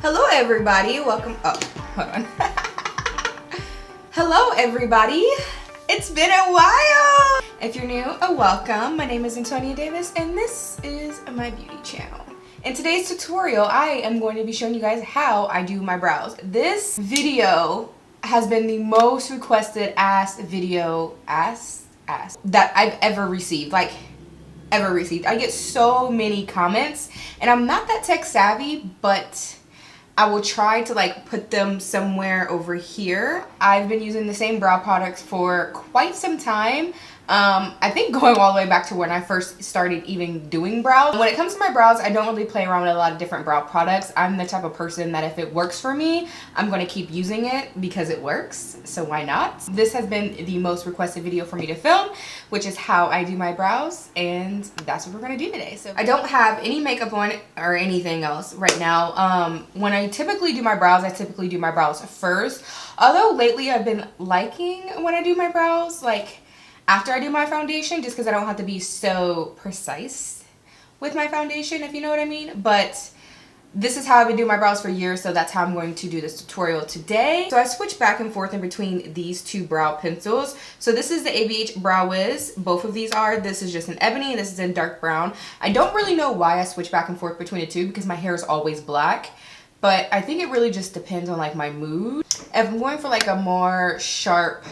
Hello everybody, welcome, hold on. Hello everybody, it's been a while. If you're new, welcome. My name is Antonia Davis and this is my beauty channel. In today's tutorial, I am going to be showing you guys how I do my brows. This video has been the most requested video that I've ever received, I get so many comments and I'm not that tech savvy, but I will try to put them somewhere over here. I've been using the same brow products for quite some time. I think going all the way back to when I first started even doing brows. When it comes to my brows, I don't really play around with a lot of different brow products. I'm the type of person that if it works for me, I'm going to keep using it because it works. So why not? This has been the most requested video for me to film, which is how I do my brows, and that's what we're going to do today. So I don't have any makeup on or anything else right now. When I typically do my brows, I typically do my brows first. Although lately I've been liking when I do my brows, after I do my foundation, just because I don't have to be so precise with my foundation, if you know what I mean. But this is how I've been doing my brows for years, so that's how I'm going to do this tutorial today. So I switch back and forth in between these two brow pencils. So this is the ABH Brow Wiz. Both of these are. This is just in ebony, this is in dark brown. I don't really know why I switch back and forth between the two because my hair is always black. But I think it really just depends on my mood. If I'm going for a more sharp,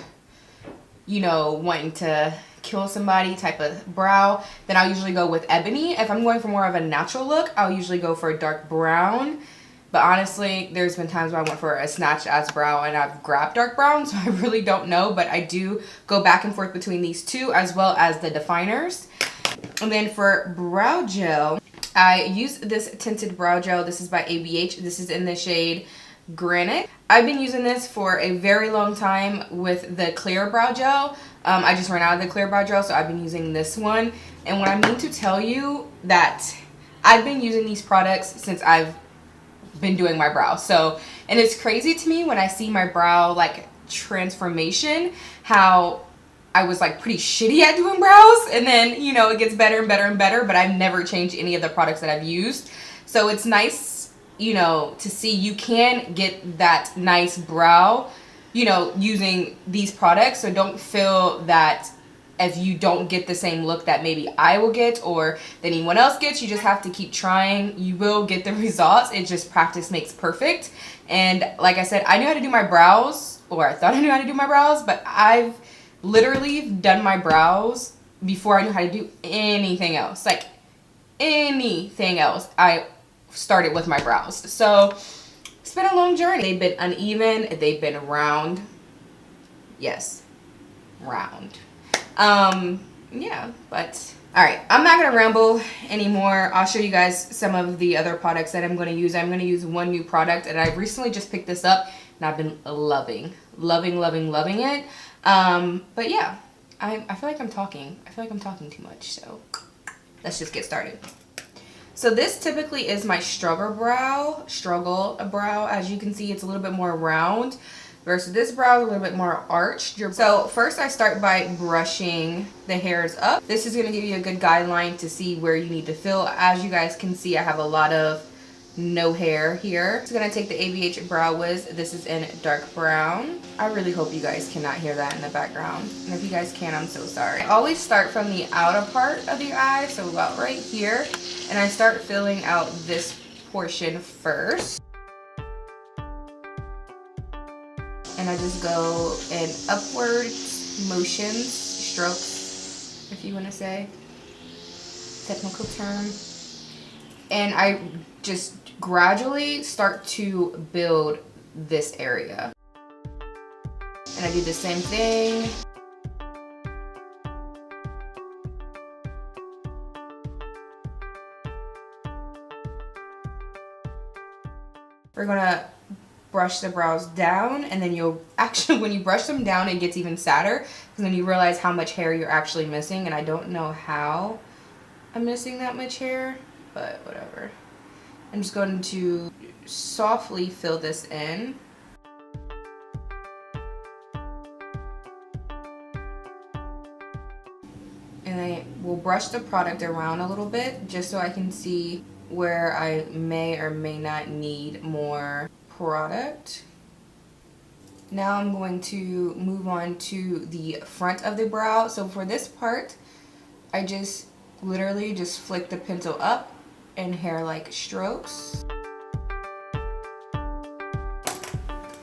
wanting to kill somebody type of brow, then I'll usually go with ebony. If I'm going for more of a natural look, I'll usually go for a dark brown. But honestly, there's been times where I went for a snatched ass brow and I've grabbed dark brown, so I really don't know. But I do go back and forth between these two as well as the definers. And then for brow gel, I use this tinted brow gel. This is by ABH. This is in the shade Granite. I've been using this for a very long time with the clear brow gel. I just ran out of the clear brow gel, so I've been using this one. And what I mean to tell you that I've been using these products since I've been doing my brows. So, and it's crazy to me when I see my brow transformation, how I was pretty shitty at doing brows, and then it gets better and better and better, but I've never changed any of the products that I've used. So it's nice to see you can get that nice brow, using these products. So don't feel that if you don't get the same look that maybe I will get or that anyone else gets, you just have to keep trying. You will get the results. It just practice makes perfect. And like I said, I knew how to do my brows, or I thought I knew how to do my brows, but I've literally done my brows before I knew how to do anything else. Anything else. I started with my brows. So it's been a long journey. They've been uneven, they've been round. Yes, round. Yeah, but all right, I'm not gonna ramble anymore. I'll show you guys some of the other products that I'm gonna use. I'm gonna use one new product, and I've recently just picked this up and I've been loving it. But yeah, I feel like I'm talking too much, so let's just get started. So this typically is my struggle brow. As you can see, it's a little bit more round versus this brow is a little bit more arched. So first I start by brushing the hairs up. This is going to give you a good guideline to see where you need to fill. As you guys can see, I have a lot of no hair here. I'm going to take the ABH Brow Wiz. This is in dark brown. I really hope you guys cannot hear that in the background. And if you guys can, I'm so sorry. I always start from the outer part of the eye, so about right here. And I start filling out this portion first. And I just go in upward motions, strokes, if you want to say, technical term. And I just gradually start to build this area. And I do the same thing. We're gonna brush the brows down, and then you'll actually, when you brush them down, it gets even sadder because then you realize how much hair you're actually missing. And I don't know how I'm missing that much hair, but whatever. I'm just going to softly fill this in. And I will brush the product around a little bit just so I can see where I may or may not need more product. Now I'm going to move on to the front of the brow. So for this part, I just literally just flick the pencil up and hair-like strokes.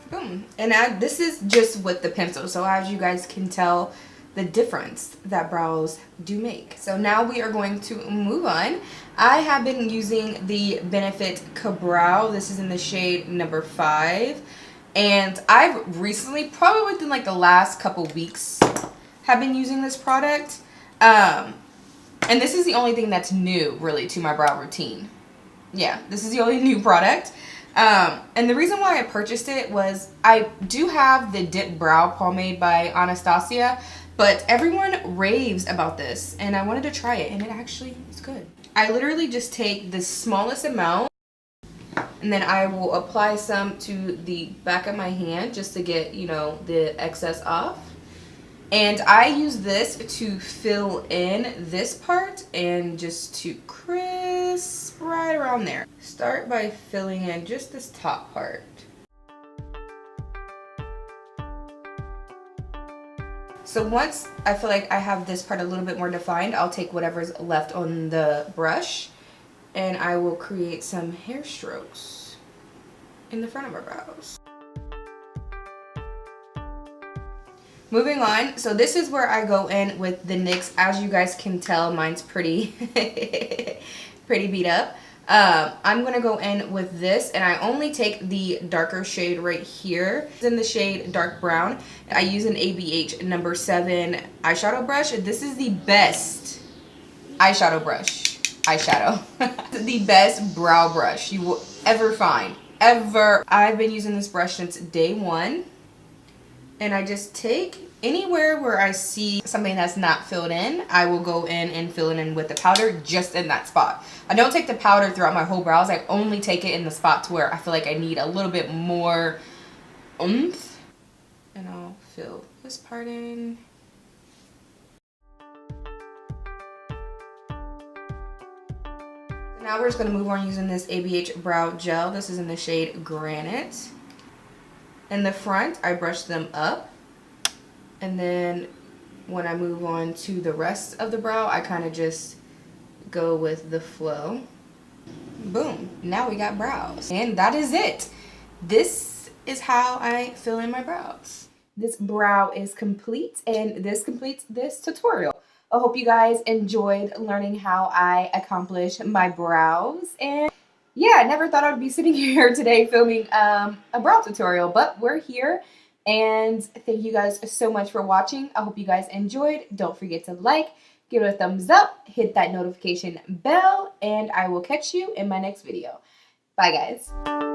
Boom. And this is just with the pencil, so as you guys can tell the difference that brows do make. So now we are going to move on. I have been using the Benefit Ka-Brow. This is in the shade number 5. And I've recently, probably within like the last couple weeks, have been using this product. And this is the only thing that's new, really, to my brow routine. Yeah, this is the only new product. And the reason why I purchased it was I do have the Dip Brow Pomade by Anastasia, but everyone raves about this, and I wanted to try it, and it actually is good. I literally just take the smallest amount, and then I will apply some to the back of my hand just to get, you know, the excess off. And I use this to fill in this part and just to crisp right around there. Start by filling in just this top part. So once I feel like I have this part a little bit more defined, I'll take whatever's left on the brush and I will create some hair strokes in the front of our brows. Moving on, so this is where I go in with the NYX. As you guys can tell, mine's pretty pretty beat up. I'm gonna go in with this, and I only take the darker shade right here. It's in the shade dark brown. I use an ABH number 7 eyeshadow brush. This is the best eyeshadow brush. The best brow brush you will ever find, ever. I've been using this brush since day 1, and I just take anywhere where I see something that's not filled in, I will go in and fill it in with the powder just in that spot. I don't take the powder throughout my whole brows. I only take it in the spots where I feel like I need a little bit more oomph. And I'll fill this part in. Now we're just going to move on using this ABH Brow Gel. This is in the shade Granite. In the front, I brush them up. And then when I move on to the rest of the brow, I kind of just go with the flow. Boom. Now we got brows. And that is it. This is how I fill in my brows. This brow is complete, and this completes this tutorial. I hope you guys enjoyed learning how I accomplish my brows. And yeah, I never thought I would be sitting here today filming a brow tutorial, but we're here. And thank you guys so much for watching. I hope you guys enjoyed. Don't forget to like, give it a thumbs up, hit that notification bell, and I will catch you in my next video. Bye, guys.